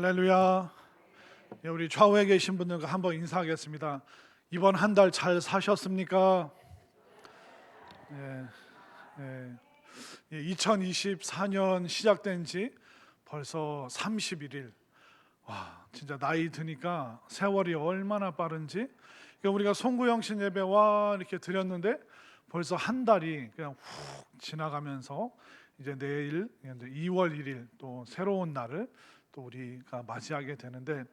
할렐루야. 예, 우리 좌우에 계신 분들과 한번 인사하겠습니다. 이번 한 달 잘 사셨습니까? 예, 예. 2024년 시작된 지 벌써 31일. 와, 진짜 나이 드니까 세월이 얼마나 빠른지. 그러니까 우리가 송구영신 예배와 이렇게 드렸는데 벌써 한 달이 그냥 훅 지나가면서 이제 내일 2월 1일 또 새로운 날을 또 우리가 맞이하게 되는데,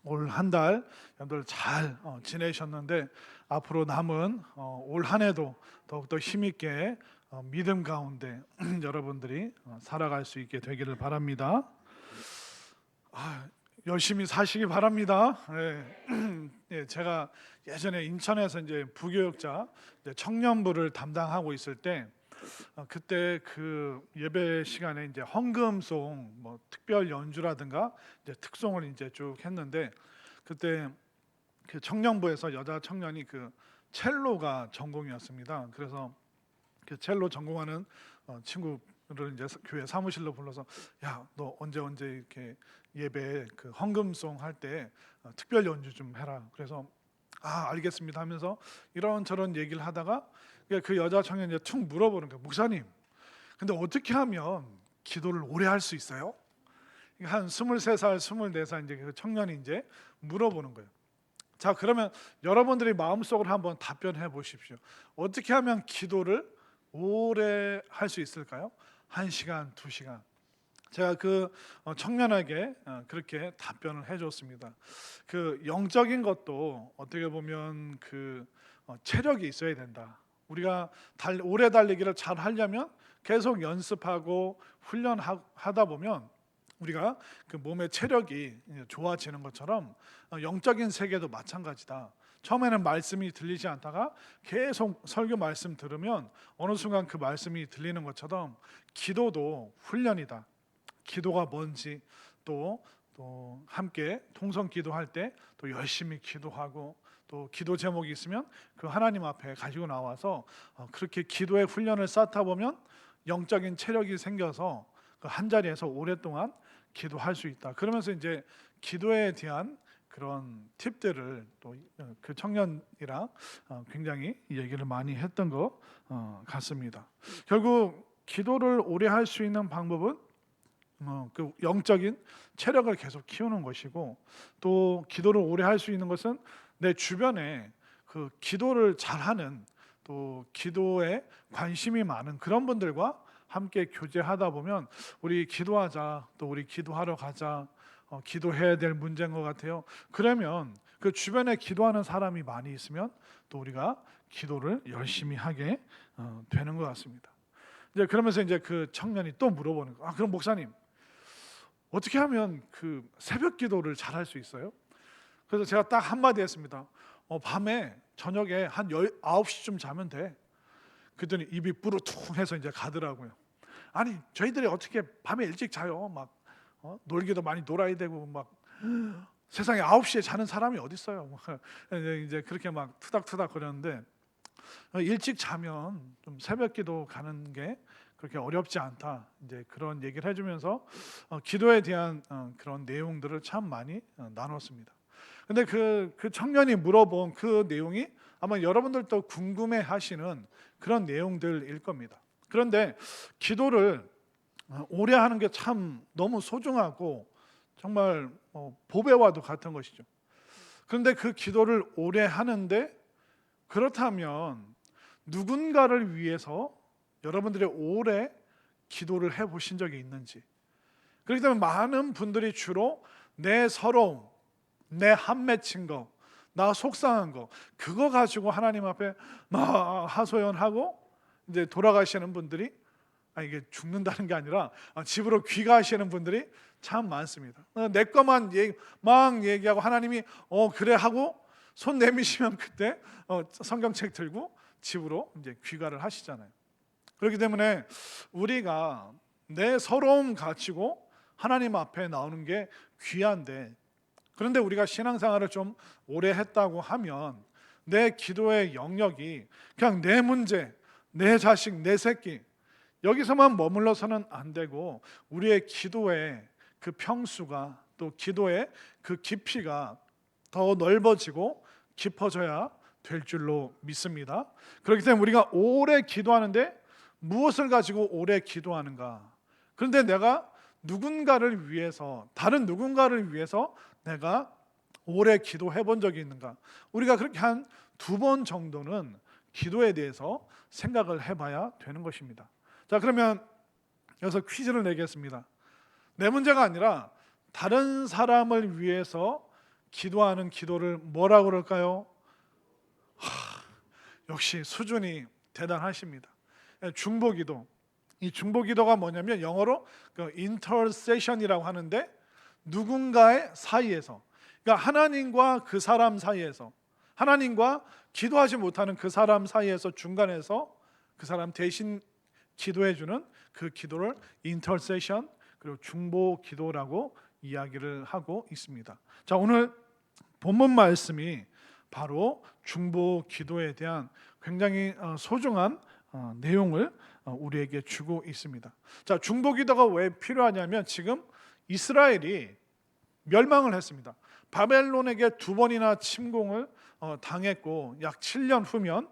올 한 달 여러분들 잘 지내셨는데 앞으로 남은 올 한 해도 더욱더 힘있게 믿음 가운데 여러분들이 살아갈 수 있게 되기를 바랍니다. 열심히 사시기 바랍니다. 예. 예, 제가 예전에 인천에서 이제 부교육자 이제 청년부를 담당하고 있을 때 그때 그 예배 시간에 이제 헌금송 뭐 특별 연주라든가 이제 특송을 이제 쭉 했는데, 그때 그 청년부에서 여자 청년이 그 첼로가 전공이었습니다. 그래서 그 첼로 전공하는 친구를 이제 교회 사무실로 불러서, 야, 너 언제 이렇게 예배 그 헌금송 할 때 특별 연주 좀 해라. 그래서 알겠습니다 하면서 이런저런 얘기를 하다가 그 여자 청년이 이제 툭 물어보는 거예요. 목사님, 근데 어떻게 하면 기도를 오래 할 수 있어요? 한 23살, 24살 이제 그 청년이 이제 물어보는 거예요. 자, 그러면 여러분들이 마음속으로 한번 답변해 보십시오. 어떻게 하면 기도를 오래 할 수 있을까요? 1시간, 2시간. 제가 그 청년에게 그렇게 답변을 해줬습니다. 그 영적인 것도 어떻게 보면 그 체력이 있어야 된다. 우리가 오래 달리기를 잘 하려면 계속 연습하고 훈련하다 보면 우리가 그 몸의 체력이 좋아지는 것처럼 영적인 세계도 마찬가지다. 처음에는 말씀이 들리지 않다가 계속 설교 말씀 들으면 어느 순간 그 말씀이 들리는 것처럼 기도도 훈련이다. 기도가 뭔지 또 함께 통성 기도할 때 또 열심히 기도하고, 또 기도 제목이 있으면 그 하나님 앞에 가지고 나와서 그렇게 기도의 훈련을 쌓다 보면 영적인 체력이 생겨서 그 한 자리에서 오랫동안 기도할 수 있다. 그러면서 이제 기도에 대한 그런 팁들을 또 그 청년이랑 굉장히 얘기를 많이 했던 것 같습니다. 결국 기도를 오래 할 수 있는 방법은 그 영적인 체력을 계속 키우는 것이고, 또 기도를 오래 할 수 있는 것은 내 주변에 그 기도를 잘하는, 또 기도에 관심이 많은 그런 분들과 함께 교제하다 보면 우리 기도하자, 또 우리 기도하러 가자, 기도해야 될 문제인 것 같아요. 그러면 그 주변에 기도하는 사람이 많이 있으면 또 우리가 기도를 열심히 하게 되는 것 같습니다. 이제 그러면서 이제 그 청년이 또 물어보는 거. 그럼 목사님, 어떻게 하면 그 새벽 기도를 잘 할 수 있어요? 그래서 제가 딱 한마디 했습니다. 밤에 저녁에 한 9시쯤 자면 돼. 그랬더니 입이 뿌르퉁해서 이제 가더라고요. 아니, 저희들이 어떻게 밤에 일찍 자요? 막 놀기도 많이 놀아야 되고, 막 세상에 9시에 자는 사람이 어디 있어요? 이제 그렇게 막 투닥투닥 거렸는데, 일찍 자면 좀 새벽 기도 가는 게 그렇게 어렵지 않다. 이제 그런 얘기를 해주면서 기도에 대한 그런 내용들을 참 많이 나눴습니다. 근데 그 청년이 물어본 그 내용이 아마 여러분들도 궁금해하시는 그런 내용들일 겁니다. 그런데 기도를 오래 하는 게 참 너무 소중하고 정말 보배와도 같은 것이죠. 그런데 그 기도를 오래 하는데, 그렇다면 누군가를 위해서 여러분들이 오래 기도를 해보신 적이 있는지. 그렇기 때문에 많은 분들이 주로 내 서러움, 내 한 맺힌 거, 나 속상한 거, 그거 가지고 하나님 앞에 막 하소연하고 이제 돌아가시는 분들이, 이게 죽는다는 게 아니라 집으로 귀가하시는 분들이 참 많습니다. 내 것만 막 얘기하고 하나님이 그래 하고 손 내미시면 그때 성경책 들고 집으로 이제 귀가를 하시잖아요. 그렇기 때문에 우리가 내 서러움 가지고 하나님 앞에 나오는 게 귀한데, 그런데 우리가 신앙생활을 좀 오래 했다고 하면 내 기도의 영역이 그냥 내 문제, 내 자식, 내 새끼, 여기서만 머물러서는 안 되고 우리의 기도의 그 평수가 또 기도의 그 깊이가 더 넓어지고 깊어져야 될 줄로 믿습니다. 그렇기 때문에 우리가 오래 기도하는데 무엇을 가지고 오래 기도하는가? 그런데 내가 누군가를 위해서, 다른 누군가를 위해서 내가 오래 기도해 본 적이 있는가? 우리가 그렇게 한 2번 정도는 기도에 대해서 생각을 해봐야 되는 것입니다. 자, 그러면 여기서 퀴즈를 내겠습니다. 내 문제가 아니라 다른 사람을 위해서 기도하는 기도를 뭐라고 그럴까요? 역시 수준이 대단하십니다. 중보기도. 이 중보기도가 뭐냐면 영어로 그 intercession이라고 하는데 누군가의 사이에서, 그러니까 하나님과 그 사람 사이에서, 하나님과 기도하지 못하는 그 사람 사이에서 중간에서 그 사람 대신 기도해 주는 그 기도를 intercession, 그리고 중보기도라고 이야기를 하고 있습니다. 자, 오늘 본문 말씀이 바로 중보기도에 대한 굉장히 소중한 내용을 우리에게 주고 있습니다. 자, 중보기도가 왜 필요하냐면 지금 이스라엘이 멸망을 했습니다. 바벨론에게 2번이나 침공을 당했고 약 7년 후면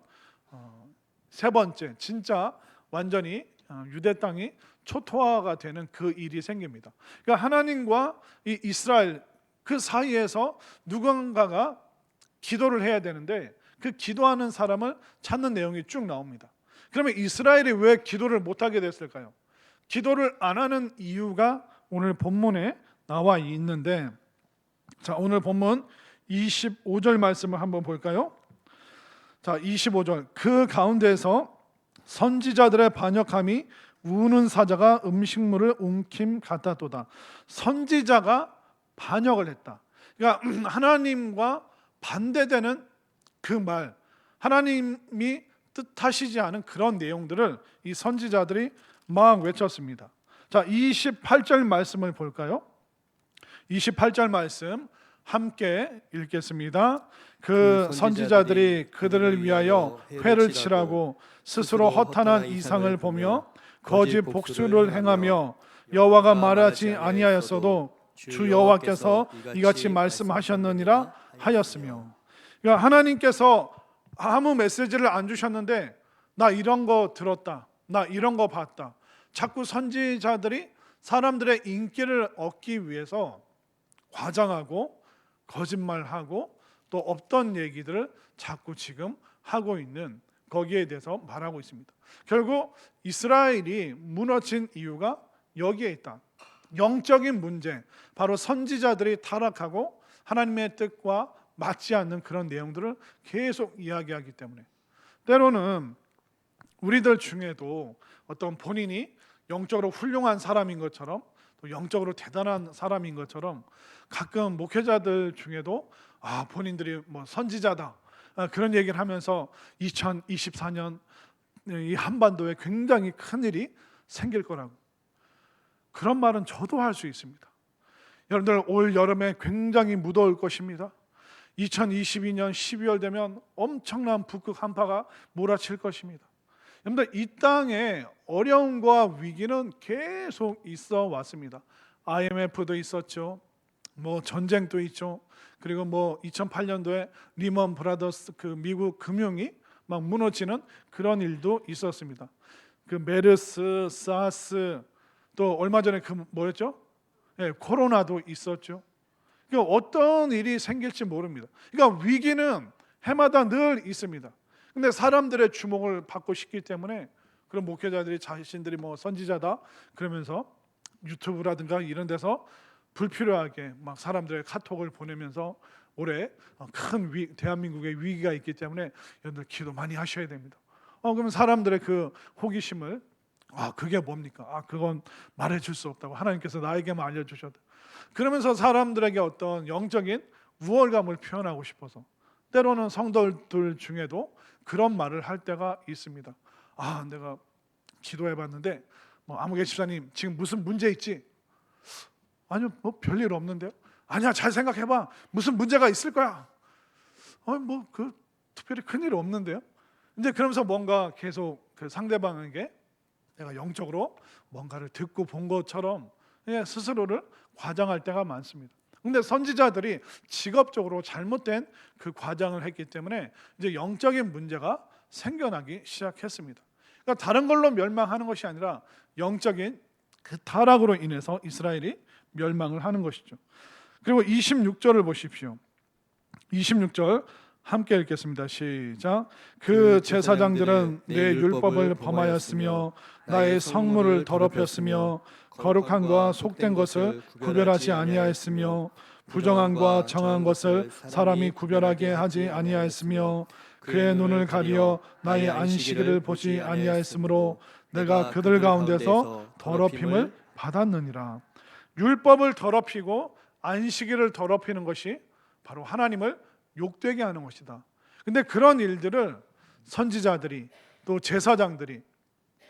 세 번째 진짜 완전히 유대 땅이 초토화가 되는 그 일이 생깁니다. 그러니까 하나님과 이 이스라엘 그 사이에서 누군가가 기도를 해야 되는데 그 기도하는 사람을 찾는 내용이 쭉 나옵니다. 그러면 이스라엘이 왜 기도를 못하게 됐을까요? 기도를 안 하는 이유가 오늘 본문에 나와 있는데, 자, 오늘 본문 25절 말씀을 한번 볼까요? 자, 25절. 그 가운데에서 선지자들의 반역함이 우는 사자가 음식물을 움킴 같았도다. 선지자가 반역을 했다. 그러니까 하나님과 반대되는 그 말, 하나님이 뜻하시지 않은 그런 내용들을 이 선지자들이 막 외쳤습니다. 자, 28절 말씀을 볼까요? 28절 말씀 함께 읽겠습니다. 그 선지자들이 그들을 위하여 회를 치라고 스스로 허탄한 이상을 보며 거짓 복수를 행하며 여호와가 말하지 아니하였어도 주 여호와께서 이같이 말씀하셨느니라 하였으며. 그러니까 하나님께서 아무 메시지를 안 주셨는데 나 이런 거 들었다, 나 이런 거 봤다. 자꾸 선지자들이 사람들의 인기를 얻기 위해서 과장하고 거짓말하고 또 없던 얘기들을 자꾸 지금 하고 있는, 거기에 대해서 말하고 있습니다. 결국 이스라엘이 무너진 이유가 여기에 있다. 영적인 문제, 바로 선지자들이 타락하고 하나님의 뜻과 맞지 않는 그런 내용들을 계속 이야기하기 때문에, 때로는 우리들 중에도 어떤 본인이 영적으로 훌륭한 사람인 것처럼 또 영적으로 대단한 사람인 것처럼 가끔 목회자들 중에도 본인들이 뭐 선지자다 그런 얘기를 하면서 2024년 이 한반도에 굉장히 큰 일이 생길 거라고, 그런 말은 저도 할 수 있습니다. 여러분들 올 여름에 굉장히 무더울 것입니다. 2022년 12월 되면 엄청난 북극 한파가 몰아칠 것입니다. 여러분들 이 땅에 어려움과 위기는 계속 있어 왔습니다. IMF도 있었죠. 뭐 전쟁도 있죠. 그리고 뭐 2008년도에 리먼 브라더스 그 미국 금융이 막 무너지는 그런 일도 있었습니다. 그 메르스, 사스, 또 얼마 전에 그 뭐였죠? 코로나도 있었죠. 그러니까 어떤 일이 생길지 모릅니다. 그러니까 위기는 해마다 늘 있습니다. 근데 사람들의 주목을 받고 싶기 때문에 그런 목회자들이 자신들이 뭐 선지자다 그러면서 유튜브라든가 이런 데서 불필요하게 막 사람들의 카톡을 보내면서 올해 큰 대한민국의 위기가 있기 때문에 여러분들 기도 많이 하셔야 됩니다. 그러면 사람들의 그 호기심을 그게 뭡니까? 그건 말해줄 수 없다고 하나님께서 나에게만 알려주셨다. 그러면서 사람들에게 어떤 영적인 우월감을 표현하고 싶어서 때로는 성도들 중에도 그런 말을 할 때가 있습니다. 내가 기도해봤는데 뭐 아무개 집사님 지금 무슨 문제 있지? 아니요, 뭐 별일 없는데요. 아니야, 잘 생각해봐. 무슨 문제가 있을 거야. 뭐 그 특별히 큰일 없는데요. 근데 그러면서 뭔가 계속 그 상대방에게 내가 영적으로 뭔가를 듣고 본 것처럼 스스로를 과장할 때가 많습니다. 근데 선지자들이 직업적으로 잘못된 그 과장을 했기 때문에 이제 영적인 문제가 생겨나기 시작했습니다. 그러니까 다른 걸로 멸망하는 것이 아니라 영적인 그 타락으로 인해서 이스라엘이 멸망을 하는 것이죠. 그리고 26절을 보십시오. 26절 함께 읽겠습니다. 시작. 그 제사장들은 내 율법을 범하였으며 나의 성물을 더럽혔으며 거룩한과 속된 것을 구별하지 아니하였으며 부정한과 정한 것을 사람이 구별하게 하지 아니하였으며 그의 눈을 가리어 나의 안식일을 보지 아니하였으므로 내가 그들 가운데서 더럽힘을 받았느니라. 율법을 더럽히고 안식일을 더럽히는 것이 바로 하나님을 욕되게 하는 것이다. 근데 그런 일들을 선지자들이 또 제사장들이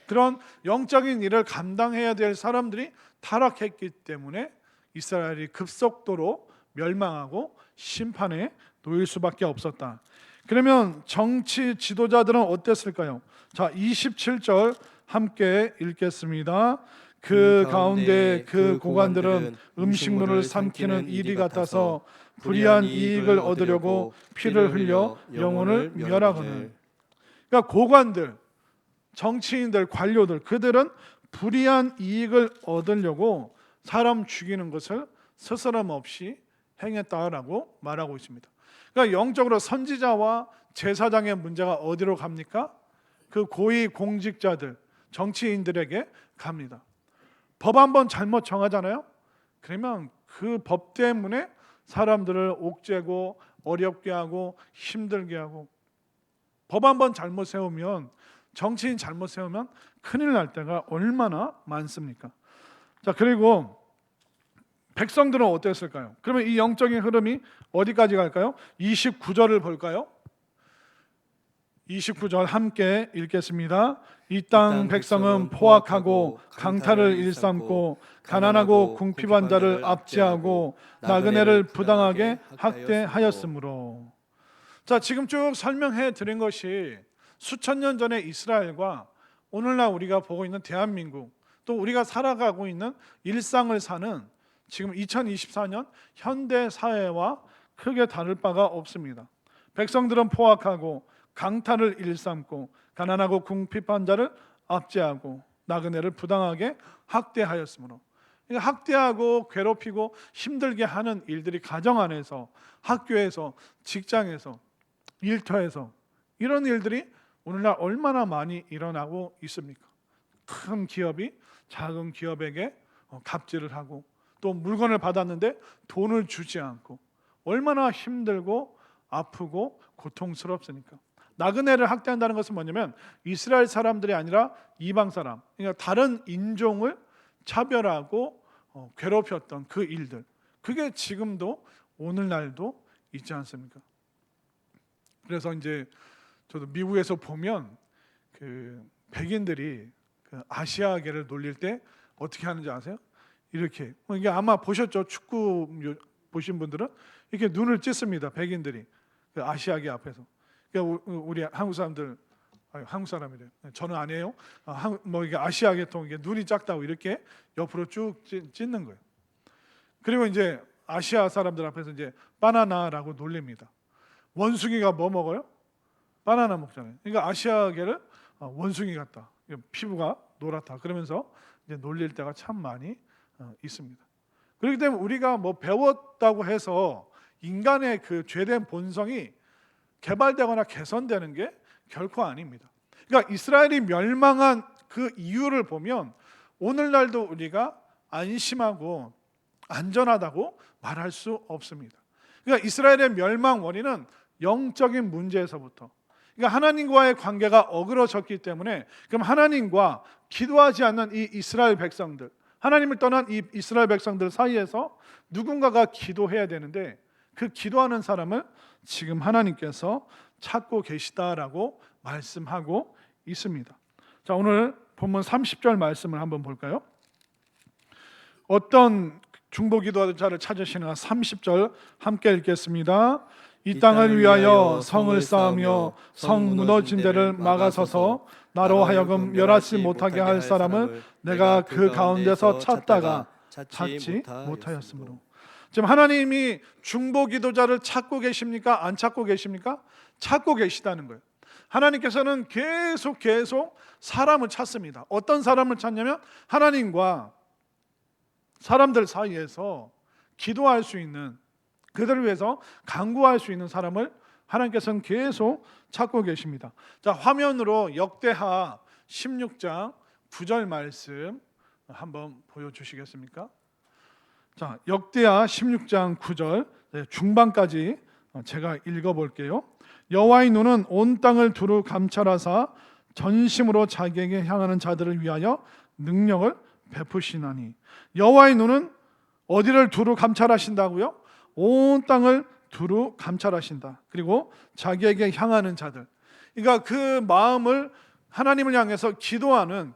그런 영적인 일을 감당해야 될 사람들이 타락했기 때문에 이스라엘이 급속도로 멸망하고 심판에 놓일 수밖에 없었다. 그러면 정치 지도자들은 어땠을까요? 자, 27절 함께 읽겠습니다. 그 가운데 그 고관들은 음식물을 삼키는 일이 같아서 불의한 이익을 얻으려고 피를 흘려 영혼을 멸하거늘. 그러니까 고관들, 정치인들, 관료들, 그들은 불의한 이익을 얻으려고 사람 죽이는 것을 스스럼 없이 행했다라고 말하고 있습니다. 그러니까 영적으로 선지자와 제사장의 문제가 어디로 갑니까? 그 고위 공직자들, 정치인들에게 갑니다. 법 한번 잘못 정하잖아요. 그러면 그 법 때문에 사람들을 옥죄고 어렵게 하고 힘들게 하고, 법 한번 잘못 세우면, 정치인 잘못 세우면 큰일 날 때가 얼마나 많습니까? 자, 그리고 백성들은 어땠을까요? 그러면 이 영적인 흐름이 어디까지 갈까요? 29절을 볼까요? 29절 함께 읽겠습니다. 이 땅 백성은 포악하고 강탈을 일삼고 가난하고 궁핍한 자를 압제하고 나그네를 부당하게 학대하였으므로. 자, 지금 쭉 설명해 드린 것이 수천 년 전의 이스라엘과 오늘날 우리가 보고 있는 대한민국, 또 우리가 살아가고 있는 일상을 사는 지금 2024년 현대 사회와 크게 다를 바가 없습니다. 백성들은 포악하고 강탈을 일삼고 가난하고 궁핍한 자를 압제하고 나그네를 부당하게 학대하였으므로. 그러니까 학대하고 괴롭히고 힘들게 하는 일들이 가정 안에서, 학교에서, 직장에서, 일터에서, 이런 일들이 오늘날 얼마나 많이 일어나고 있습니까? 큰 기업이 작은 기업에게 갑질을 하고, 또 물건을 받았는데 돈을 주지 않고, 얼마나 힘들고 아프고 고통스럽습니까? 나그네를 학대한다는 것은 뭐냐면 이스라엘 사람들이 아니라 이방 사람, 그러니까 다른 인종을 차별하고 괴롭혔던 그 일들, 그게 지금도 오늘날도 있지 않습니까? 그래서 이제 저도 미국에서 보면 그 백인들이 그 아시아계를 놀릴 때 어떻게 하는지 아세요? 이렇게, 이게 아마 보셨죠? 축구 보신 분들은 이렇게 눈을 찢습니다. 백인들이 그 아시아계 앞에서. 그러니까 우리 한국 사람들, 한국 사람이래요. 저는 아니에요. 뭐 이게 아시아계통 이게 눈이 작다고 이렇게 옆으로 쭉 찢는 거예요. 그리고 이제 아시아 사람들 앞에서 이제 바나나라고 놀립니다. 원숭이가 뭐 먹어요? 바나나 먹잖아요. 그러니까 아시아계를 원숭이 같다, 피부가 노랗다, 그러면서 이제 놀릴 때가 참 많이 있습니다. 그렇기 때문에 우리가 뭐 배웠다고 해서 인간의 그 죄된 본성이 개발되거나 개선되는 게 결코 아닙니다. 그러니까 이스라엘이 멸망한 그 이유를 보면 오늘날도 우리가 안심하고 안전하다고 말할 수 없습니다. 그러니까 이스라엘의 멸망 원인은 영적인 문제에서부터, 그러니까 하나님과의 관계가 어그러졌기 때문에, 그럼 하나님과 기도하지 않는 이 이스라엘 백성들, 하나님을 떠난 이 이스라엘 백성들 사이에서 누군가가 기도해야 되는데 그 기도하는 사람을 지금 하나님께서 찾고 계시다라고 말씀하고 있습니다. 자, 오늘 본문 30절 말씀을 한번 볼까요? 어떤 중보기도자를 찾으시는가? 30절 함께 읽겠습니다. 이 땅을 위하여 성을 쌓으며 성 무너진 데를 막아서서 나로 하여금 멸하지 못하게 할 사람을 내가 그 가운데서 찾다가 찾지 못하였으므로. 지금 하나님이 중보 기도자를 찾고 계십니까? 안 찾고 계십니까? 찾고 계시다는 거예요. 하나님께서는 계속 사람을 찾습니다. 어떤 사람을 찾냐면 하나님과 사람들 사이에서 기도할 수 있는, 그들을 위해서 간구할 수 있는 사람을 하나님께서는 계속 찾고 계십니다. 자, 화면으로 역대하 16장 9절 말씀 한번 보여주시겠습니까? 자, 역대하 16장 9절 중반까지 제가 읽어볼게요. 여호와의 눈은 온 땅을 두루 감찰하사 전심으로 자기에게 향하는 자들을 위하여 능력을 베푸시나니. 여호와의 눈은 어디를 두루 감찰하신다고요? 온 땅을 두루 감찰하신다. 그리고 자기에게 향하는 자들, 그러니까 그 마음을 하나님을 향해서 기도하는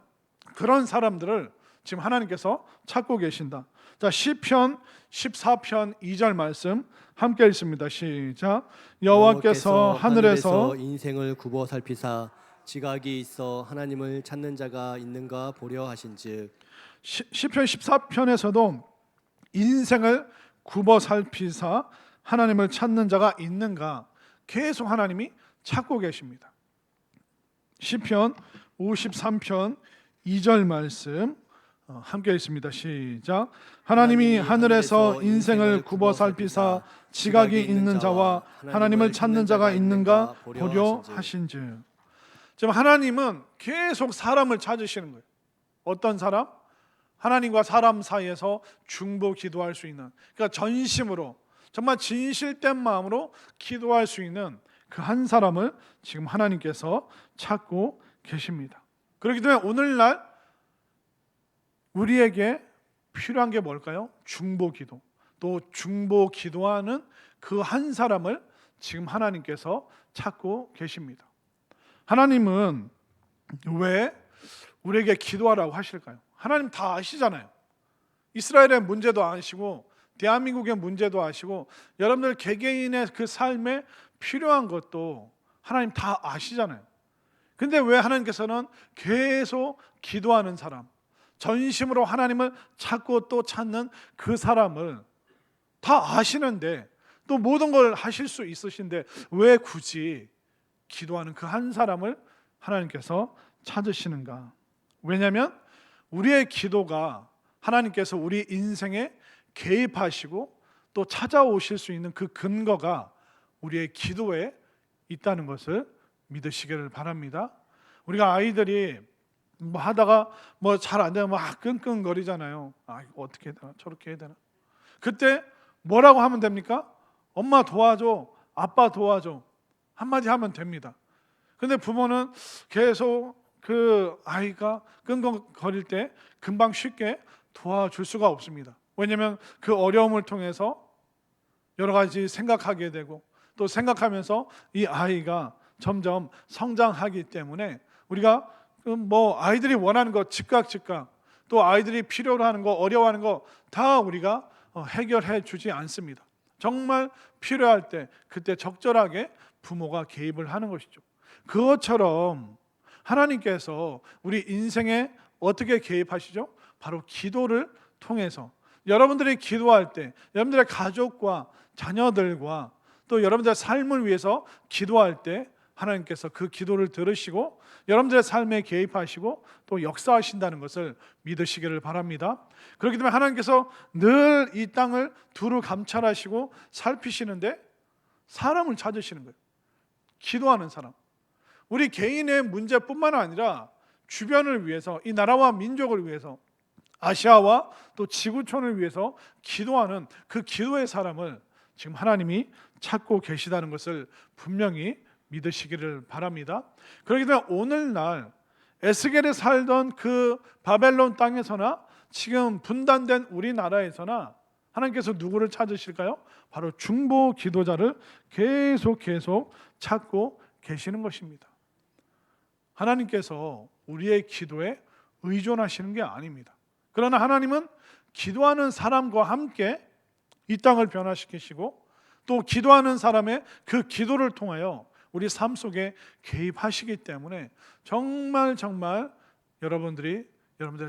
그런 사람들을 지금 하나님께서 찾고 계신다. 자, 시편 14편 2절 말씀 함께 읽습니다. 시작. 여호와께서 하늘에서 인생을 굽어 살피사 지각이 있어 하나님을 찾는 자가 있는가 보려 하신즉. 시편 14편에서도 인생을 굽어 살피사 하나님을 찾는 자가 있는가 계속 하나님이 찾고 계십니다. 시편 53편 2절 말씀 함께 읽습니다. 시작. 하나님이 하늘에서 인생을 굽어 살피사 지각이 있는 자와 하나님을 찾는 자가 있는가 보려 하신즉. 지금 하나님은 계속 사람을 찾으시는 거예요. 어떤 사람? 하나님과 사람 사이에서 중보 기도할 수 있는, 그러니까 전심으로 정말 진실된 마음으로 기도할 수 있는 그 한 사람을 지금 하나님께서 찾고 계십니다. 그렇기 때문에 오늘날 우리에게 필요한 게 뭘까요? 중보 기도. 또 중보 기도하는 그 한 사람을 지금 하나님께서 찾고 계십니다. 하나님은 왜 우리에게 기도하라고 하실까요? 하나님 다 아시잖아요. 이스라엘의 문제도 아시고 대한민국의 문제도 아시고 여러분들 개개인의 그 삶에 필요한 것도 하나님 다 아시잖아요. 근데 왜 하나님께서는 계속 기도하는 사람, 전심으로 하나님을 찾고 또 찾는 그 사람을 다 아시는데, 또 모든 걸 하실 수 있으신데 왜 굳이 기도하는 그 한 사람을 하나님께서 찾으시는가? 왜냐하면 우리의 기도가 하나님께서 우리 인생에 개입하시고 또 찾아오실 수 있는 그 근거가 우리의 기도에 있다는 것을 믿으시기를 바랍니다. 우리가 아이들이 뭐 하다가 뭐 잘 안 되면 막 끙끙거리잖아요. 아, 이거 어떻게 해야 되나, 저렇게 해야 되나. 그때 뭐라고 하면 됩니까? 엄마 도와줘, 아빠 도와줘 한마디 하면 됩니다. 근데 부모는 계속 그 아이가 끙끙거릴 때 금방 쉽게 도와줄 수가 없습니다. 왜냐하면 그 어려움을 통해서 여러 가지 생각하게 되고 또 생각하면서 이 아이가 점점 성장하기 때문에 우리가 뭐 아이들이 원하는 거 즉각 또 아이들이 필요로 하는 거, 어려워하는 거 다 우리가 해결해 주지 않습니다. 정말 필요할 때 그때 적절하게 부모가 개입을 하는 것이죠. 그것처럼 하나님께서 우리 인생에 어떻게 개입하시죠? 바로 기도를 통해서 여러분들이 기도할 때 여러분들의 가족과 자녀들과 또 여러분들의 삶을 위해서 기도할 때 하나님께서 그 기도를 들으시고 여러분들의 삶에 개입하시고 또 역사하신다는 것을 믿으시기를 바랍니다. 그렇기 때문에 하나님께서 늘 이 땅을 두루 감찰하시고 살피시는데 사람을 찾으시는 거예요. 기도하는 사람. 우리 개인의 문제뿐만 아니라 주변을 위해서, 이 나라와 민족을 위해서, 아시아와 또 지구촌을 위해서 기도하는 그 기도의 사람을 지금 하나님이 찾고 계시다는 것을 분명히 믿으시기를 바랍니다. 그렇기 때문에 오늘날 에스겔에 살던 그 바벨론 땅에서나 지금 분단된 우리나라에서나 하나님께서 누구를 찾으실까요? 바로 중보 기도자를 계속 찾고 계시는 것입니다. 하나님께서 우리의 기도에 의존하시는 게 아닙니다. 그러나 하나님은 기도하는 사람과 함께 이 땅을 변화시키시고 또 기도하는 사람의 그 기도를 통하여 우리 삶 속에 개입하시기 때문에 정말 여러분들의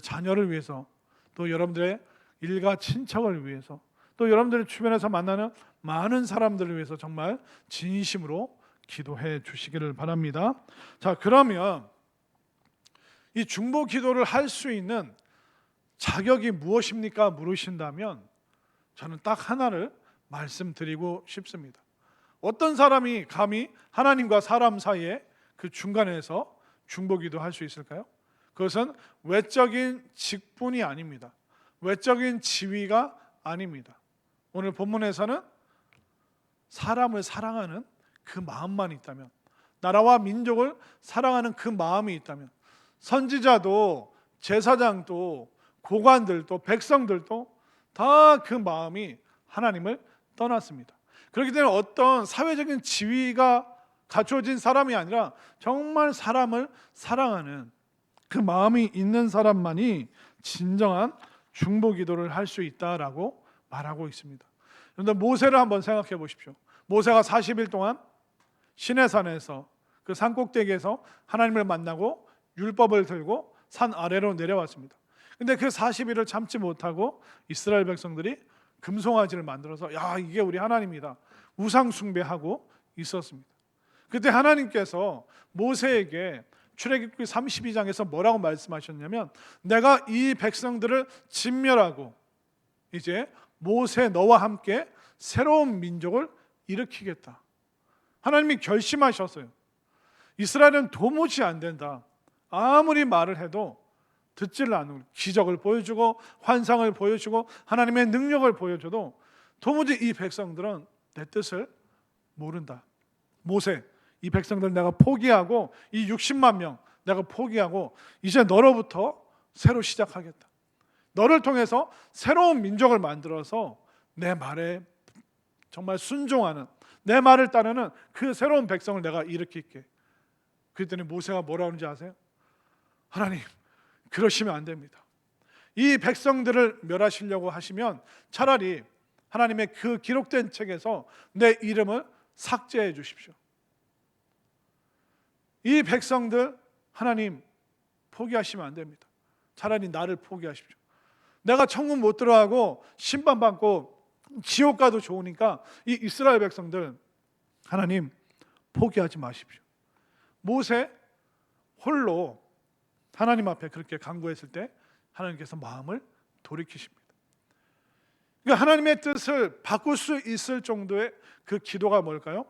자녀를 위해서 또 여러분들의 일가 친척을 위해서, 또 여러분들의 주변에서 만나는 많은 사람들을 위해서 정말 진심으로 기도해 주시기를 바랍니다. 자, 그러면 이 중보 기도를 할 수 있는 자격이 무엇입니까? 물으신다면 저는 딱 하나를 말씀드리고 싶습니다. 어떤 사람이 감히 하나님과 사람 사이에 그 중간에서 중보 기도할 수 있을까요? 그것은 외적인 직분이 아닙니다. 외적인 지위가 아닙니다. 오늘 본문에서는 사람을 사랑하는 그 마음만 있다면, 나라와 민족을 사랑하는 그 마음이 있다면, 선지자도 제사장도 고관들도 백성들도 다 그 마음이 하나님을 떠났습니다. 그렇기 때문에 어떤 사회적인 지위가 갖춰진 사람이 아니라 정말 사람을 사랑하는 그 마음이 있는 사람만이 진정한 중보 기도를 할 수 있다라고 말하고 있습니다. 여러분들 모세를 한번 생각해 보십시오. 모세가 40일 동안 시내산에서 그 산 꼭대기에서 하나님을 만나고 율법을 들고 산 아래로 내려왔습니다. 근데 그 40일을 참지 못하고 이스라엘 백성들이 금송아지를 만들어서 야, 이게 우리 하나님이다, 우상 숭배하고 있었습니다. 그때 하나님께서 모세에게 출애굽기 32장에서 뭐라고 말씀하셨냐면, 내가 이 백성들을 진멸하고 이제 모세 너와 함께 새로운 민족을 일으키겠다. 하나님이 결심하셨어요. 이스라엘은 도무지 안 된다. 아무리 말을 해도 듣지를 않고 기적을 보여주고 환상을 보여주고 하나님의 능력을 보여줘도 도무지 이 백성들은 내 뜻을 모른다. 모세, 이 백성들 내가 포기하고 이 60만 명 내가 포기하고 이제 너로부터 새로 시작하겠다. 너를 통해서 새로운 민족을 만들어서 내 말에 정말 순종하는, 내 말을 따르는 그 새로운 백성을 내가 일으킬게. 그랬더니 모세가 뭐라 하는지 아세요? 하나님, 그러시면 안 됩니다. 이 백성들을 멸하시려고 하시면 차라리 하나님의 그 기록된 책에서 내 이름을 삭제해 주십시오. 이 백성들 하나님 포기하시면 안 됩니다. 차라리 나를 포기하십시오. 내가 천국 못 들어가고 심판받고 지옥 가도 좋으니까 이 이스라엘 백성들 하나님 포기하지 마십시오. 모세 홀로 하나님 앞에 그렇게 간구했을 때 하나님께서 마음을 돌이키십니다. 그러니까 하나님의 뜻을 바꿀 수 있을 정도의 그 기도가 뭘까요?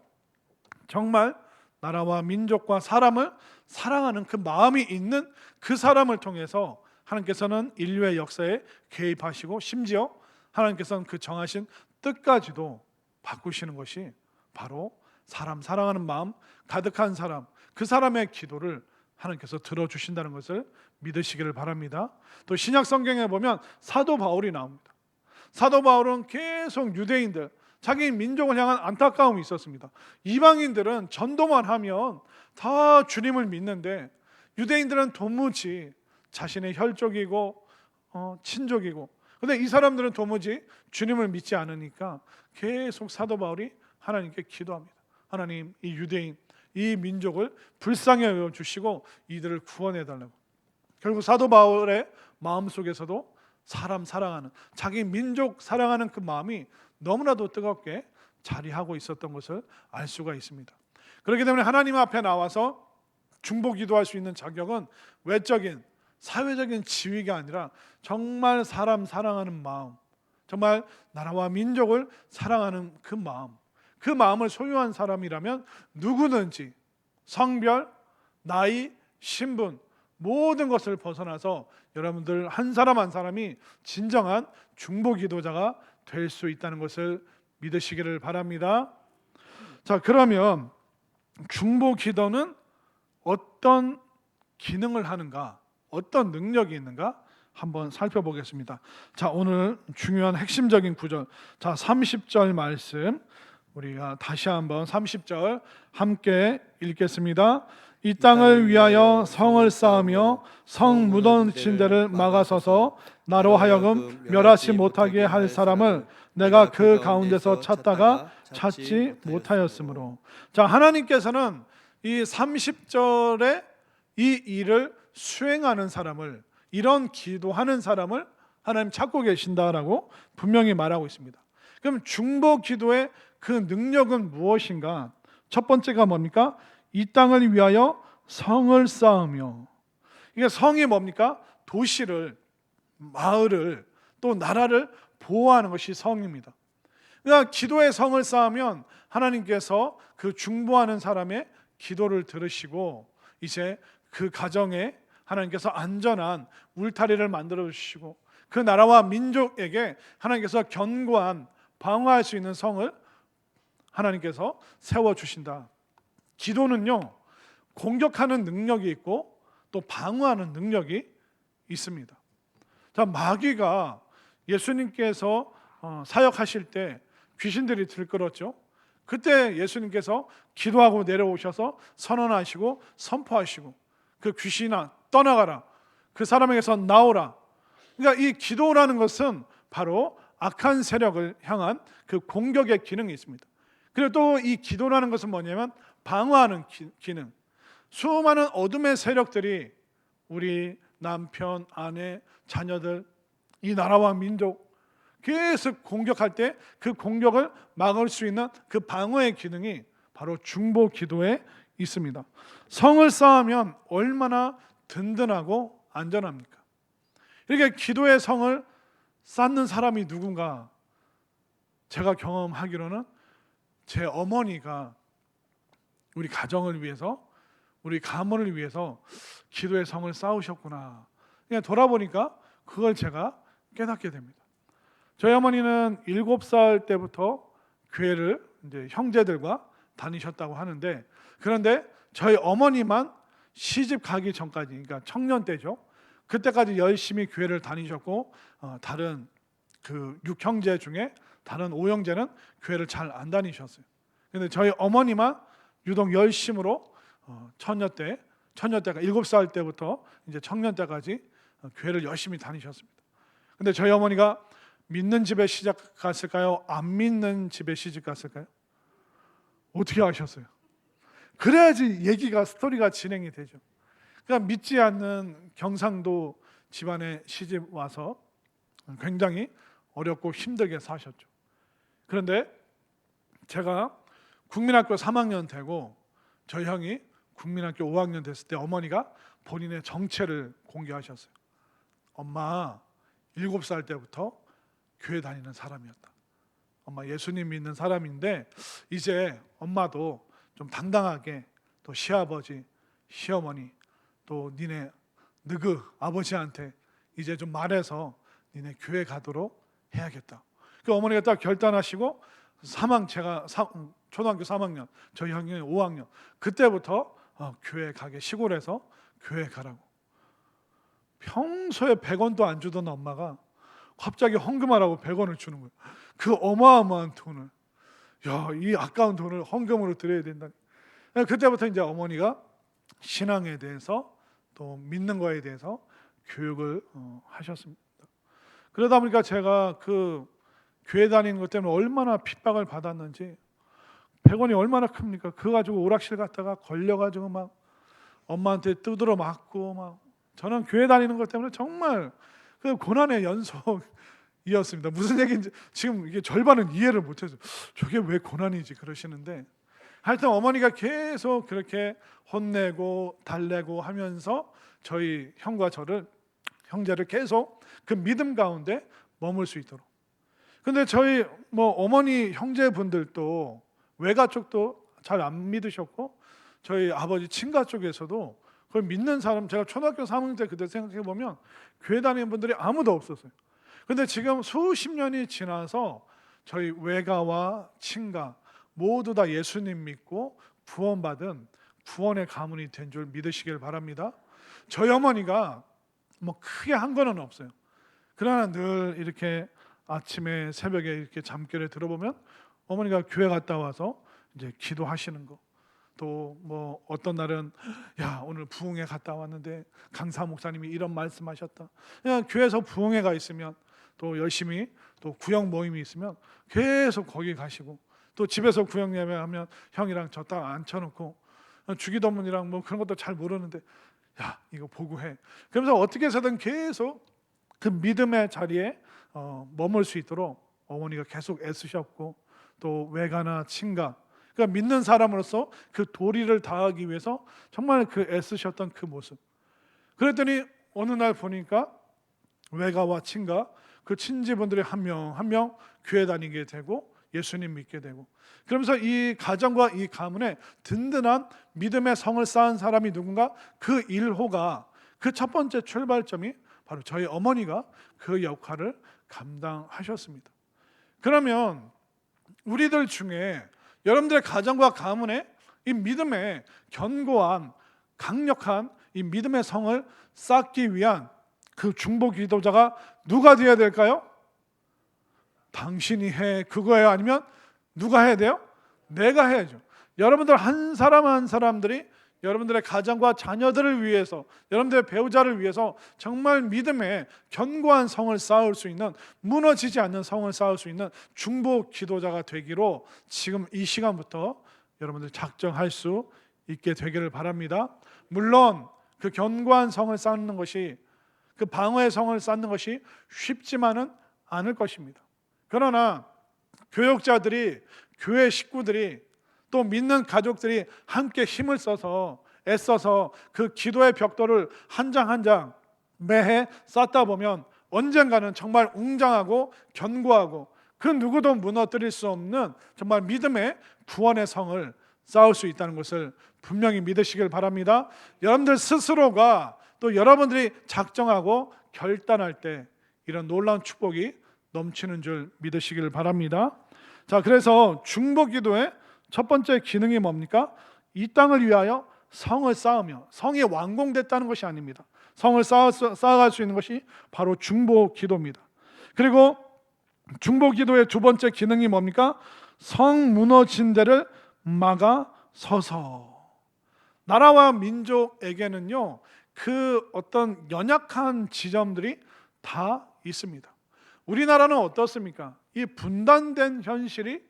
정말 나라와 민족과 사람을 사랑하는 그 마음이 있는 그 사람을 통해서 하나님께서는 인류의 역사에 개입하시고 심지어 하나님께서는 그 정하신 뜻까지도 바꾸시는 것이 바로 사람 사랑하는 마음 가득한 사람, 그 사람의 기도를 하나님께서 들어주신다는 것을 믿으시기를 바랍니다. 또 신약 성경에 보면 사도 바울이 나옵니다. 사도 바울은 계속 유대인들, 자기 민족을 향한 안타까움이 있었습니다. 이방인들은 전도만 하면 다 주님을 믿는데 유대인들은 도무지 자신의 혈족이고 친족이고, 그런데 이 사람들은 도무지 주님을 믿지 않으니까 계속 사도 바울이 하나님께 기도합니다. 하나님, 이 유대인, 이 민족을 불쌍히 여겨 주시고 이들을 구원해 달라고. 결국 사도 바울의 마음속에서도 사람 사랑하는, 자기 민족 사랑하는 그 마음이 너무나도 뜨겁게 자리하고 있었던 것을 알 수가 있습니다. 그렇기 때문에 하나님 앞에 나와서 중보 기도할 수 있는 자격은 외적인 사회적인 지위가 아니라 정말 사람 사랑하는 마음, 정말 나라와 민족을 사랑하는 그 마음, 그 마음을 소유한 사람이라면 누구든지 성별, 나이, 신분 모든 것을 벗어나서 여러분들 한 사람 한 사람이 진정한 중보 기도자가 될 수 있다는 것을 믿으시기를 바랍니다. 자, 그러면 중보 기도는 어떤 기능을 하는가, 어떤 능력이 있는가 한번 살펴보겠습니다. 자, 오늘 중요한 핵심적인 구절, 자 30절 말씀 우리가 다시 한번 30절 함께 읽겠습니다. 이 땅을 위하여 성을 쌓으며 성 묻어진 데를 막아서서 나로 하여금 멸하지 못하게 할 사람을 내가 그 가운데서 찾다가 찾지 못하였으므로. 자, 하나님께서는 이 30절에 이 일을 수행하는 사람을, 이런 기도하는 사람을 하나님 찾고 계신다라고 분명히 말하고 있습니다. 그럼 중보 기도의 그 능력은 무엇인가? 첫 번째가 뭡니까? 이 땅을 위하여 성을 쌓으며. 이게 성이 뭡니까? 도시를, 마을을, 또 나라를 보호하는 것이 성입니다. 그러니까 기도의 성을 쌓으면 하나님께서 그 중보하는 사람의 기도를 들으시고 이제 그 가정에 하나님께서 안전한 울타리를 만들어 주시고 그 나라와 민족에게 하나님께서 견고한 방어할 수 있는 성을 하나님께서 세워주신다. 기도는요, 공격하는 능력이 있고 또 방어하는 능력이 있습니다. 자, 마귀가 예수님께서 사역하실 때 귀신들이 들끓었죠. 그때 예수님께서 기도하고 내려오셔서 선언하시고 선포하시고 그 귀신아 떠나가라, 그 사람에게서 나오라. 그러니까 이 기도라는 것은 바로 악한 세력을 향한 그 공격의 기능이 있습니다. 그리고 또 이 기도라는 것은 뭐냐면 방어하는 기능. 수많은 어둠의 세력들이 우리 남편, 아내, 자녀들, 이 나라와 민족 계속 공격할 때 그 공격을 막을 수 있는 그 방어의 기능이 바로 중보 기도에 있습니다. 성을 쌓으면 얼마나 든든하고 안전합니까? 이렇게 기도의 성을 쌓는 사람이 누군가? 제가 경험하기로는 제 어머니가 우리 가정을 위해서, 우리 가문을 위해서 기도의 성을 쌓으셨구나. 그냥 돌아보니까 그걸 제가 깨닫게 됩니다. 저희 어머니는 7살 때부터 교회를 이제 형제들과 다니셨다고 하는데, 그런데 저희 어머니만 시집 가기 전까지, 그러니까 청년 때죠. 그때까지 열심히 교회를 다니셨고 다른 그 6형제 중에 다른 5형제는 교회를 잘 안 다니셨어요. 그런데 저희 어머니만 유독 열심으로 처녀 때가 7살 때부터 이제 청년 때까지 교회를 열심히 다니셨습니다. 근데 저희 어머니가 믿는 집에 시집 갔을까요? 안 믿는 집에 시집 갔을까요? 어떻게 아셨어요? 그래야지 얘기가 스토리가 진행이 되죠. 그러니까 믿지 않는 경상도 집안에 시집 와서 굉장히 어렵고 힘들게 사셨죠. 그런데 제가 국민학교 3학년 되고 저희 형이 국민학교 5학년 됐을 때 어머니가 본인의 정체를 공개하셨어요. 엄마 7살 때부터 교회 다니는 사람이었다. 엄마 예수님 믿는 사람인데 이제 엄마도 좀 당당하게 또 시아버지, 시어머니 또 니네 너그 아버지한테 이제 좀 말해서 니네 교회 가도록 해야겠다. 그 어머니가 딱 결단하시고 제가 초등학교 3학년, 저희 형이 5학년 그때부터 교회 가게 시골에서 교회 가라고. 평소에 100원도 안 주던 엄마가 갑자기 헌금하라고 100원을 주는 거예요. 그 어마어마한 돈을, 이 아까운 돈을 헌금으로 드려야 된다. 그때부터 이제 어머니가 신앙에 대해서 또 믿는 거에 대해서 교육을 하셨습니다. 그러다 보니까 제가 그 교회 다니는 것 때문에 얼마나 핍박을 받았는지, 100원이 얼마나 큽니까? 그거 가지고 오락실 갔다가 걸려가지고 막 엄마한테 두드러 맞고 막, 저는 교회 다니는 것 때문에 정말 그 고난의 연속이었습니다. 무슨 얘기인지 지금 이게 절반은 이해를 못해서 저게 왜 고난이지 그러시는데, 하여튼 어머니가 계속 그렇게 혼내고 달래고 하면서 저희 형과 형제를 계속 그 믿음 가운데 머물 수 있도록. 근데 저희 어머니 형제분들도 외가 쪽도 잘 안 믿으셨고 저희 아버지 친가 쪽에서도 그걸 믿는 사람, 제가 초등학교 3학년 때 그때 생각해 보면 교회 다니는 분들이 아무도 없었어요. 근데 지금 수십 년이 지나서 저희 외가와 친가 모두 다 예수님 믿고 구원받은 구원의 가문이 된 줄 믿으시길 바랍니다. 저희 어머니가 크게 한 거는 없어요. 그러나 늘 이렇게 아침에 새벽에 이렇게 잠결에 들어보면 어머니가 교회 갔다 와서 이제 기도하시는 거, 또 어떤 날은 오늘 부흥회 갔다 왔는데 강사 목사님이 이런 말씀하셨다. 그냥 교회에서 부흥회가 있으면 또 열심히 또 구역 모임이 있으면 계속 거기 가시고, 또 집에서 구역 예배하면 형이랑 저 딱 앉혀놓고 주기도문이랑 그런 것도 잘 모르는데 이거 보고 해. 그러면서 어떻게 해서든 계속 그 믿음의 자리에 머물 수 있도록 어머니가 계속 애쓰셨고, 또 외가나 친가, 그러니까 믿는 사람으로서 그 도리를 다하기 위해서 정말 그 애쓰셨던 그 모습. 그랬더니 어느 날 보니까 외가와 친가, 그 친지분들이 한 명 한 명 교회 다니게 되고 예수님 믿게 되고, 그러면서 이 가정과 이 가문에 든든한 믿음의 성을 쌓은 사람이 누군가, 그 1호가, 그 첫 번째 출발점이 바로 저희 어머니가 그 역할을 감당하셨습니다. 그러면 우리들 중에 여러분들의 가정과 가문에 이 믿음의 견고한 강력한 이 믿음의 성을 쌓기 위한 그 중보 기도자가 누가 되어야 될까요? 당신이 해, 그거예요? 아니면 누가 해야 돼요? 내가 해야죠. 여러분들 한 사람 한 사람들이 여러분들의 가정과 자녀들을 위해서, 여러분들의 배우자를 위해서 정말 믿음의 견고한 성을 쌓을 수 있는, 무너지지 않는 성을 쌓을 수 있는 중보 기도자가 되기로 지금 이 시간부터 여러분들 작정할 수 있게 되기를 바랍니다. 물론 그 견고한 성을 쌓는 것이, 그 방어의 성을 쌓는 것이 쉽지만은 않을 것입니다. 그러나 교역자들이, 교회 식구들이, 또 믿는 가족들이 함께 힘을 써서 애써서 그 기도의 벽돌을 한 장 한 장 매해 쌓다 보면 언젠가는 정말 웅장하고 견고하고 그 누구도 무너뜨릴 수 없는 정말 믿음의 구원의 성을 쌓을 수 있다는 것을 분명히 믿으시길 바랍니다. 여러분들 스스로가, 또 여러분들이 작정하고 결단할 때 이런 놀라운 축복이 넘치는 줄 믿으시길 바랍니다. 자, 그래서 중보 기도의 첫 번째 기능이 뭡니까? 이 땅을 위하여 성을 쌓으며, 성이 완공됐다는 것이 아닙니다. 성을 쌓아갈 수 있는 것이 바로 중보 기도입니다. 그리고 중보 기도의 두 번째 기능이 뭡니까? 성 무너진 데를 막아서서. 나라와 민족에게는요, 그 어떤 연약한 지점들이 다 있습니다. 우리나라는 어떻습니까? 이 분단된 현실이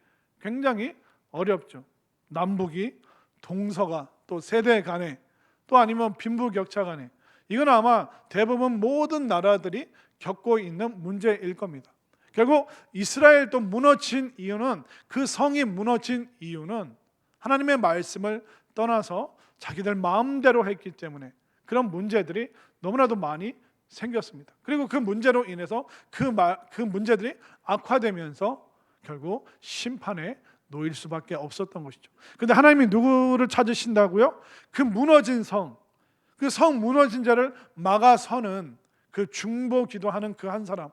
굉장히 어렵죠. 남북이, 동서가, 또 세대 간에, 또 아니면 빈부격차 간에, 이건 아마 대부분 모든 나라들이 겪고 있는 문제일 겁니다. 결국 이스라엘도 무너진 이유는, 그 성이 무너진 이유는 하나님의 말씀을 떠나서 자기들 마음대로 했기 때문에 그런 문제들이 너무나도 많이 생겼습니다. 그리고 그 문제로 인해서 그 문제들이 악화되면서 결국 심판에 놓일 수밖에 없었던 것이죠. 근데 하나님이 누구를 찾으신다고요? 그 무너진 성, 그 성 무너진 자를 막아서는 그 중보 기도하는 그 한 사람,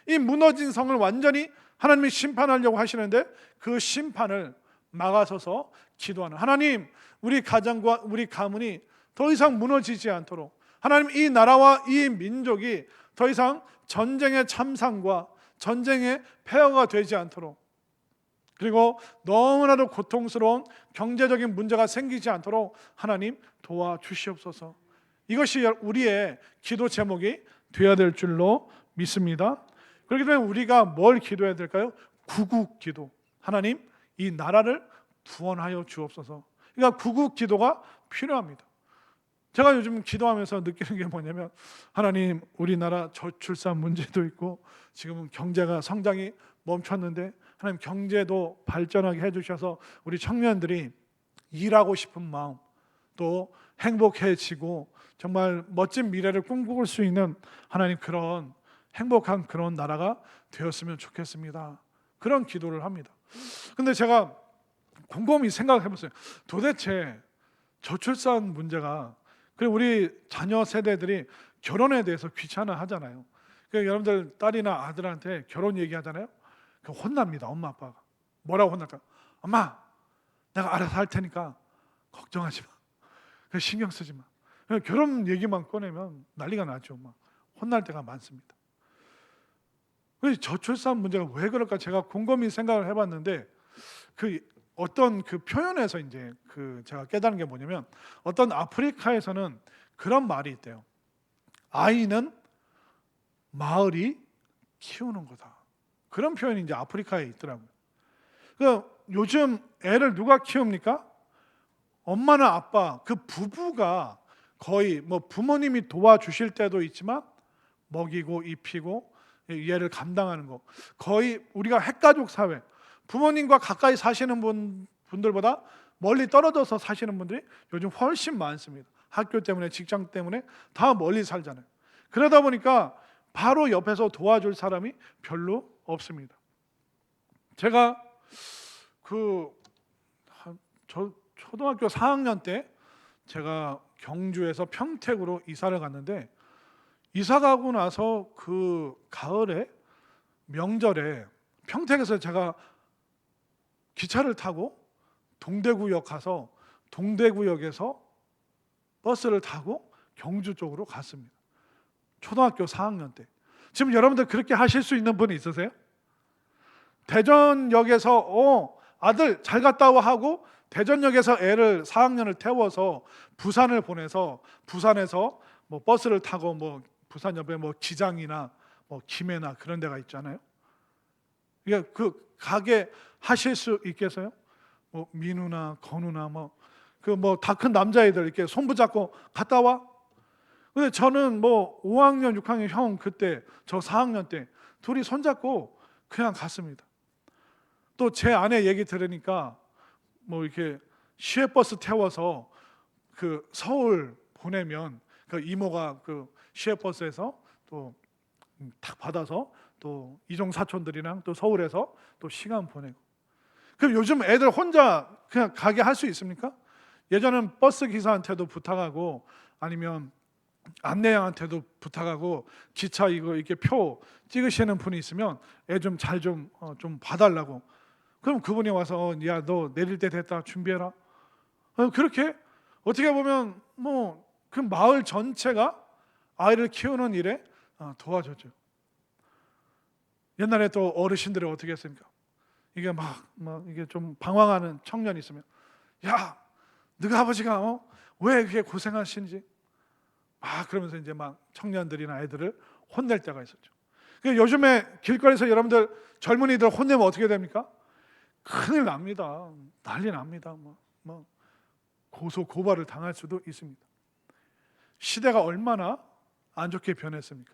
이 무너진 성을 완전히 하나님이 심판하려고 하시는데 그 심판을 막아서서 기도하는 하나님, 우리 가정과 우리 가문이 더 이상 무너지지 않도록, 하나님 이 나라와 이 민족이 더 이상 전쟁의 참상과 전쟁의 폐허가 되지 않도록, 그리고 너무나도 고통스러운 경제적인 문제가 생기지 않도록 하나님 도와주시옵소서. 이것이 우리의 기도 제목이 되어야 될 줄로 믿습니다. 그렇기 때문에 우리가 뭘 기도해야 될까요? 구국 기도. 하나님 이 나라를 구원하여 주옵소서. 그러니까 구국 기도가 필요합니다. 제가 요즘 기도하면서 느끼는 게 뭐냐면, 하나님 우리나라 저출산 문제도 있고 지금은 경제가 성장이 멈췄는데 하나님 경제도 발전하게 해주셔서 우리 청년들이 일하고 싶은 마음, 또 행복해지고 정말 멋진 미래를 꿈꿀 수 있는 하나님 그런 행복한 그런 나라가 되었으면 좋겠습니다. 그런 기도를 합니다. 근데 제가 곰곰이 생각해 봤어요. 도대체 저출산 문제가, 그리고 우리 자녀 세대들이 결혼에 대해서 귀찮아하잖아요. 그러니까 여러분들 딸이나 아들한테 결혼 얘기하잖아요. 혼납니다. 엄마 아빠가. 뭐라고 혼날까? 엄마, 내가 알아서 할 테니까 걱정하지 마. 신경 쓰지 마. 결혼 얘기만 꺼내면 난리가 나죠. 막 혼날 때가 많습니다. 저출산 문제가 왜 그럴까? 제가 곰곰이 생각을 해봤는데, 그 어떤 그 표현에서 이제 그 제가 깨달은 게 뭐냐면, 어떤 아프리카에서는 그런 말이 있대요. 아이는 마을이 키우는 거다. 그런 표현이 이제 아프리카에 있더라고요. 요즘 애를 누가 키웁니까? 엄마나 아빠, 그 부부가 거의 뭐 부모님이 도와주실 때도 있지만 먹이고 입히고 얘를 감당하는 거, 거의 우리가 핵가족 사회, 부모님과 가까이 사시는 분들보다 멀리 떨어져서 사시는 분들이 요즘 훨씬 많습니다. 학교 때문에, 직장 때문에 다 멀리 살잖아요. 그러다 보니까 바로 옆에서 도와줄 사람이 별로 없습니다. 제가 초등학교 4학년 때 제가 경주에서 평택으로 이사를 갔는데, 이사 가고 나서 그 가을에 명절에 평택에서 제가 기차를 타고 동대구역 가서 동대구역에서 버스를 타고 경주 쪽으로 갔습니다. 초등학교 4학년 때. 지금 여러분들 그렇게 하실 수 있는 분이 있으세요? 대전역에서 아들 잘 갔다 와 하고 대전역에서 애를 4학년을 태워서 부산을 보내서 부산에서 뭐 버스를 타고 뭐 부산 옆에 뭐 기장이나 뭐 김해나 그런 데가 있잖아요. 이게 그 가게 하실 수 있겠어요? 뭐 민우나 건우나 다 큰 남자애들 이렇게 손 붙잡고 갔다 와. 근데 저는 뭐 5학년, 6학년 형 그때 저 4학년 때 둘이 손잡고 그냥 갔습니다. 또 제 아내 얘기 들으니까 뭐 이렇게 시외버스 태워서 그 서울 보내면 그 이모가 그 시외버스에서 또 탁 받아서 또 이종 사촌들이랑 또 서울에서 또 시간 보내고. 그럼 요즘 애들 혼자 그냥 가게 할 수 있습니까? 예전엔 버스 기사한테도 부탁하고 아니면 안내양한테도 부탁하고 기차 이거 이렇게 표 찍으시는 분이 있으면 애 좀 잘 좀 봐달라고. 그럼 그분이 와서 야 너 내릴 때 됐다 준비해라. 그렇게 어떻게 보면 뭐 그 마을 전체가 아이를 키우는 일에 도와줬죠. 옛날에 또 어르신들이 어떻게 했습니까? 이게 막 이게 좀 방황하는 청년이 있으면 야 너가 아버지가 왜 그렇게 고생하시는지 그러면서 이제 막 청년들이나 애들을 혼낼 때가 있었죠. 요즘에 길거리에서 여러분들 젊은이들 혼내면 어떻게 됩니까? 큰일 납니다. 난리 납니다. 고소 고발을 당할 수도 있습니다. 시대가 얼마나 안 좋게 변했습니까?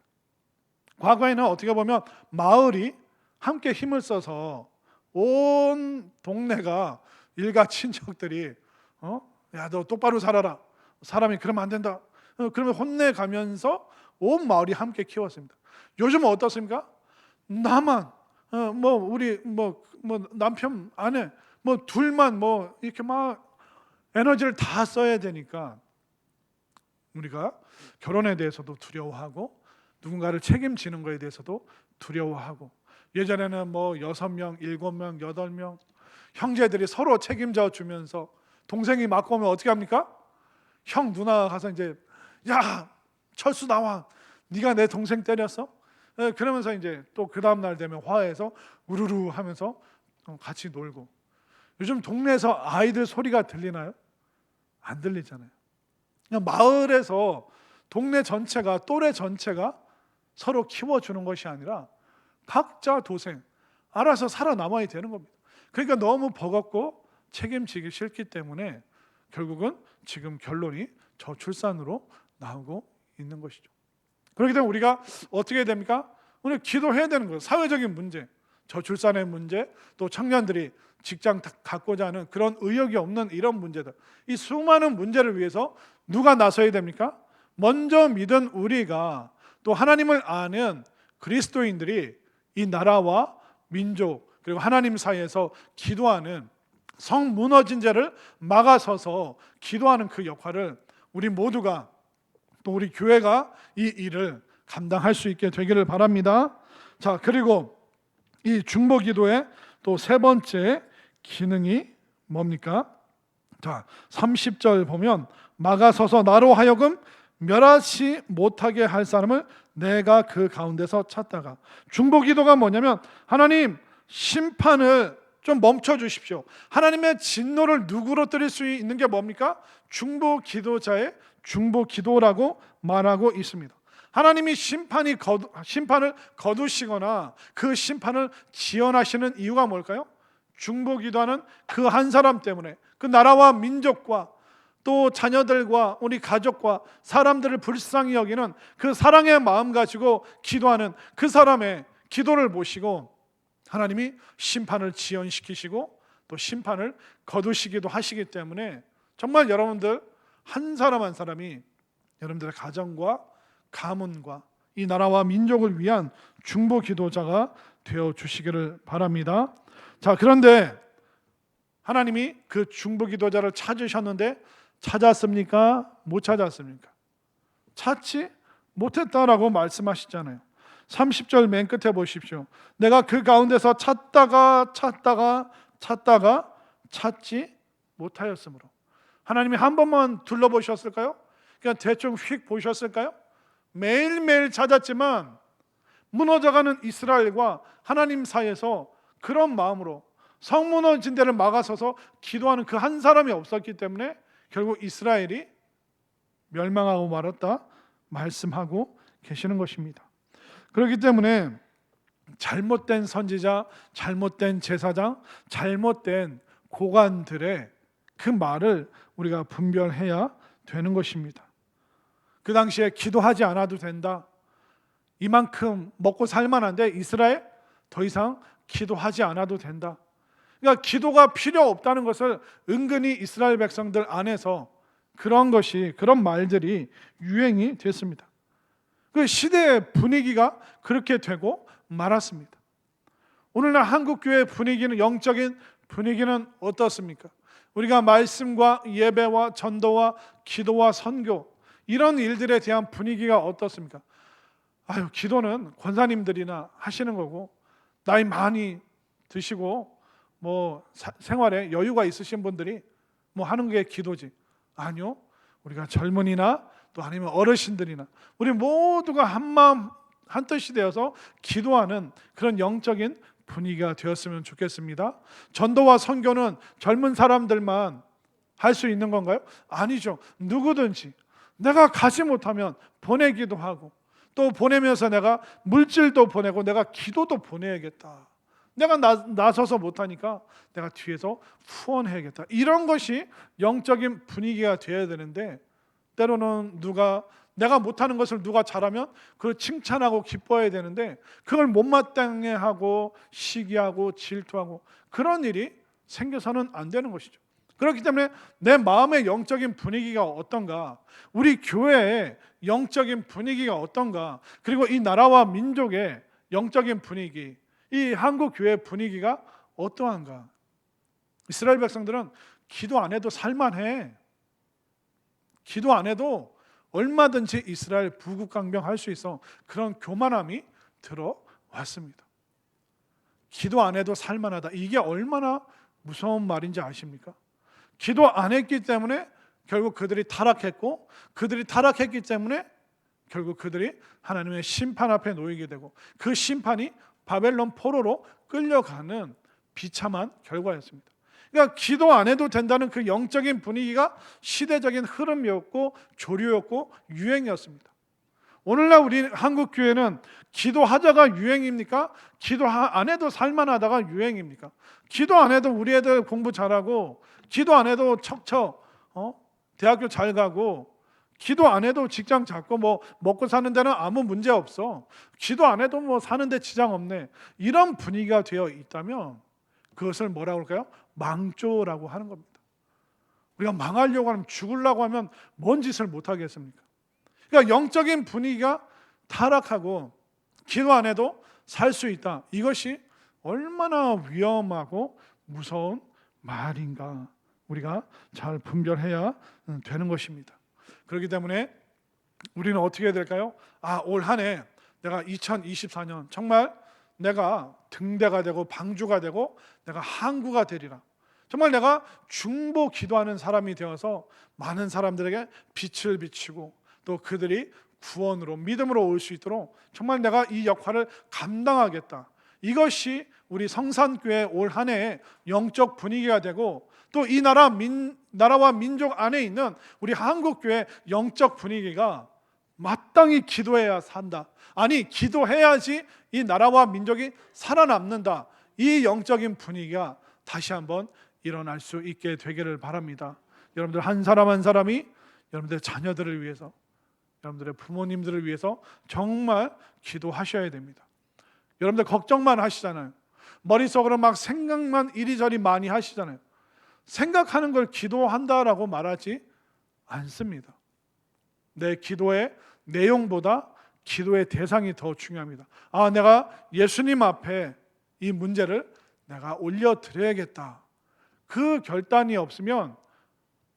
과거에는 어떻게 보면 마을이 함께 힘을 써서 온 동네가 일가 친척들이 야 너 똑바로 살아라. 사람이 그러면 안 된다. 그러면 혼내가면서 온 마을이 함께 키웠습니다. 요즘은 어떻습니까? 나만 우리 남편 아내 둘만 이렇게 막 에너지를 다 써야 되니까 우리가 결혼에 대해서도 두려워하고 누군가를 책임지는 것에 대해서도 두려워하고, 예전에는 6명, 7명, 8명 형제들이 서로 책임져 주면서 동생이 맞고 오면 어떻게 합니까? 형 누나 가서 이제 야 철수 나와 네가 내 동생 때렸어? 그러면서 이제 또 그 다음 날 되면 화해해서 우르르 하면서 같이 놀고. 요즘 동네에서 아이들 소리가 들리나요? 안 들리잖아요. 그냥 마을에서 동네 전체가 또래 전체가 서로 키워주는 것이 아니라 각자 도생 알아서 살아남아야 되는 겁니다. 그러니까 너무 버겁고 책임지기 싫기 때문에 결국은 지금 결론이 저출산으로 나오고 있는 것이죠. 그렇기 때문에 우리가 어떻게 해야 됩니까? 오늘 기도해야 되는 거예요. 사회적인 문제, 저출산의 문제, 또 청년들이 직장 갖고자 하는 그런 의욕이 없는 이런 문제들, 이 수많은 문제를 위해서 누가 나서야 됩니까? 먼저 믿은 우리가, 또 하나님을 아는 그리스도인들이 이 나라와 민족 그리고 하나님 사이에서 기도하는 성 무너진 죄를 막아서서 기도하는 그 역할을 우리 모두가, 또 우리 교회가 이 일을 감당할 수 있게 되기를 바랍니다. 자, 그리고 이 중보기도의 또 세 번째 기능이 뭡니까? 자, 30절 보면 막아서서 나로 하여금 멸하지 못하게 할 사람을 내가 그 가운데서 찾다가. 중보기도가 뭐냐면 하나님 심판을 좀 멈춰 주십시오. 하나님의 진노를 누구로 시 있는 게 뭡니까? 중보기도자의 중보기도라고 말하고 있습니다. 하나님이 심판을 거두시거나 그 심판을 지연하시는 이유가 뭘까요? 중보기도하는 그 한 사람 때문에, 그 나라와 민족과 또 자녀들과 우리 가족과 사람들을 불쌍히 여기는 그 사랑의 마음 가지고 기도하는 그 사람의 기도를 보시고 하나님이 심판을 지연시키시고 또 심판을 거두시기도 하시기 때문에 정말 여러분들 한 사람 한 사람이 여러분들의 가정과 가문과 이 나라와 민족을 위한 중보 기도자가 되어 주시기를 바랍니다. 자, 그런데 하나님이 그 중보 기도자를 찾으셨는데 찾았습니까? 못 찾았습니까? 찾지 못했다라고 말씀하시잖아요. 30절 맨 끝에 보십시오. 내가 그 가운데서 찾다가 찾지 못하였으므로. 하나님이 한 번만 둘러보셨을까요? 그냥 대충 휙 보셨을까요? 매일매일 찾았지만 무너져가는 이스라엘과 하나님 사이에서 그런 마음으로 성 무너진 데를 막아서서 기도하는 그 한 사람이 없었기 때문에 결국 이스라엘이 멸망하고 말았다 말씀하고 계시는 것입니다. 그렇기 때문에 잘못된 선지자, 잘못된 제사장, 잘못된 고관들의 그 말을 우리가 분별해야 되는 것입니다. 그 당시에 기도하지 않아도 된다, 이만큼 먹고 살만한데 이스라엘 더 이상 기도하지 않아도 된다. 그러니까 기도가 필요 없다는 것을 은근히 이스라엘 백성들 안에서 그런 말들이 유행이 됐습니다. 그 시대의 분위기가 그렇게 되고 말았습니다. 오늘날 한국 교회 분위기는, 영적인 분위기는 어떻습니까? 우리가 말씀과 예배와 전도와 기도와 선교 이런 일들에 대한 분위기가 어떻습니까? 기도는 권사님들이나 하시는 거고 나이 많이 드시고 생활에 여유가 있으신 분들이 하는 게 기도지. 아니요, 우리가 젊은이나 또 아니면 어르신들이나 우리 모두가 한 마음 한 뜻이 되어서 기도하는 그런 영적인 분위기가 되었으면 좋겠습니다. 전도와 선교는 젊은 사람들만 할 수 있는 건가요? 아니죠. 누구든지 내가 가지 못하면 보내기도 하고 또 보내면서 내가 물질도 보내고 내가 기도도 보내야겠다. 내가 나서서 못하니까 내가 뒤에서 후원해야겠다. 이런 것이 영적인 분위기가 되어야 되는데 때로는 내가 못하는 것을 누가 잘하면 그걸 칭찬하고 기뻐해야 되는데 그걸 못마땅해 하고 시기하고 질투하고 그런 일이 생겨서는 안 되는 것이죠. 그렇기 때문에 내 마음의 영적인 분위기가 어떤가, 우리 교회의 영적인 분위기가 어떤가, 그리고 이 나라와 민족의 영적인 분위기, 이 한국 교회 분위기가 어떠한가. 이스라엘 백성들은 기도 안 해도 살만해. 기도 안 해도 얼마든지 이스라엘 부국강병할 수 있어. 그런 교만함이 들어왔습니다. 기도 안 해도 살만하다. 이게 얼마나 무서운 말인지 아십니까? 기도 안 했기 때문에 결국 그들이 타락했고, 그들이 타락했기 때문에 결국 그들이 하나님의 심판 앞에 놓이게 되고, 그 심판이 바벨론 포로로 끌려가는 비참한 결과였습니다. 그러니까 기도 안 해도 된다는 그 영적인 분위기가 시대적인 흐름이었고 조류였고 유행이었습니다. 오늘날 우리 한국 교회는 기도하자가 유행입니까? 기도 안 해도 살만하다가 유행입니까? 기도 안 해도 우리 애들 공부 잘하고, 기도 안 해도 척척 대학교 잘 가고, 기도 안 해도 직장 잡고 먹고 사는 데는 아무 문제 없어, 기도 안 해도 사는 데 지장 없네, 이런 분위기가 되어 있다면 그것을 뭐라고 할까요? 망조라고 하는 겁니다. 우리가 망하려고 하면, 죽으려고 하면 뭔 짓을 못 하겠습니까? 그러니까 영적인 분위기가 타락하고 기도 안 해도 살 수 있다. 이것이 얼마나 위험하고 무서운 말인가 우리가 잘 분별해야 되는 것입니다. 그렇기 때문에 우리는 어떻게 해야 될까요? 올 한 해 내가 2024년 정말 내가 등대가 되고 방주가 되고 내가 항구가 되리라. 정말 내가 중보 기도하는 사람이 되어서 많은 사람들에게 빛을 비치고 또 그들이 구원으로 믿음으로 올 수 있도록 정말 내가 이 역할을 감당하겠다. 이것이 우리 성산교회 올 한 해의 영적 분위기가 되고, 또 이 나라와 민족 안에 있는 우리 한국교회 영적 분위기가 마땅히 기도해야 산다. 아니, 기도해야지 이 나라와 민족이 살아남는다. 이 영적인 분위기가 다시 한번 일어날 수 있게 되기를 바랍니다. 여러분들 한 사람 한 사람이 여러분들의 자녀들을 위해서, 여러분들의 부모님들을 위해서 정말 기도하셔야 됩니다. 여러분들 걱정만 하시잖아요. 머릿속으로 막 생각만 이리저리 많이 하시잖아요. 생각하는 걸 기도한다라고 말하지 않습니다. 내 기도의 내용보다 기도의 대상이 더 중요합니다. 내가 예수님 앞에 이 문제를 내가 올려드려야겠다. 그 결단이 없으면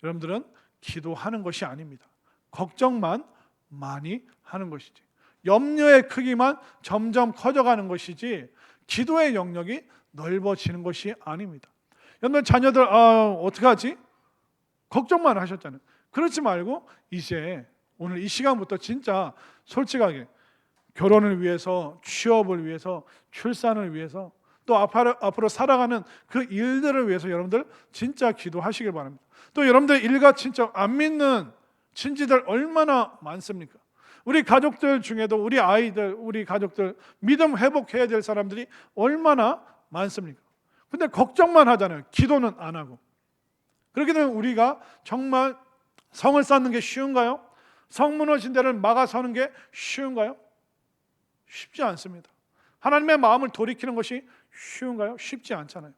여러분들은 기도하는 것이 아닙니다. 걱정만 많이 하는 것이지, 염려의 크기만 점점 커져가는 것이지 기도의 영역이 넓어지는 것이 아닙니다. 여러분 자녀들 어떡하지? 걱정만 하셨잖아요. 그렇지 말고 이제 오늘 이 시간부터 진짜 솔직하게 결혼을 위해서, 취업을 위해서, 출산을 위해서, 또 앞으로 살아가는 그 일들을 위해서 여러분들 진짜 기도하시길 바랍니다. 또 여러분들 일가 친척 안 믿는 친지들 얼마나 많습니까? 우리 가족들 중에도 우리 아이들, 우리 가족들 믿음 회복해야 될 사람들이 얼마나 많습니까? 근데 걱정만 하잖아요. 기도는 안 하고. 그렇게 되면 우리가 정말 성을 쌓는 게 쉬운가요? 성 무너진 데를 막아서는 게 쉬운가요? 쉽지 않습니다. 하나님의 마음을 돌이키는 것이 쉬운가요? 쉽지 않잖아요.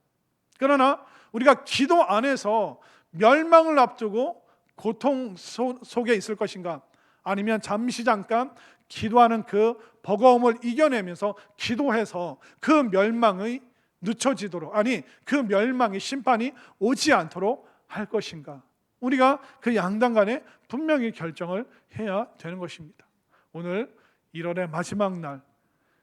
그러나 우리가 기도 안에서 멸망을 앞두고 고통 속에 있을 것인가, 아니면 잠깐 기도하는 그 버거움을 이겨내면서 기도해서 그 멸망의 늦춰지도록, 그 멸망의 심판이 오지 않도록 할 것인가, 우리가 그 양당 간에 분명히 결정을 해야 되는 것입니다. 오늘 1월의 마지막 날,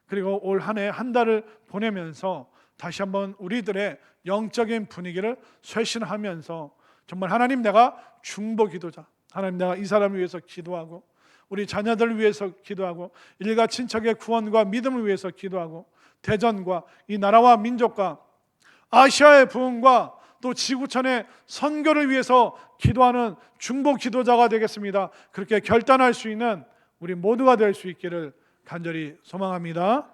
그리고 올 한 해 한 달을 보내면서 다시 한번 우리들의 영적인 분위기를 쇄신하면서 정말 하나님, 내가 중보 기도자, 하나님 내가 이 사람을 위해서 기도하고, 우리 자녀들을 위해서 기도하고, 일가 친척의 구원과 믿음을 위해서 기도하고, 대전과 이 나라와 민족과 아시아의 부흥과 또 지구촌의 선교를 위해서 기도하는 중보 기도자가 되겠습니다. 그렇게 결단할 수 있는 우리 모두가 될 수 있기를 간절히 소망합니다.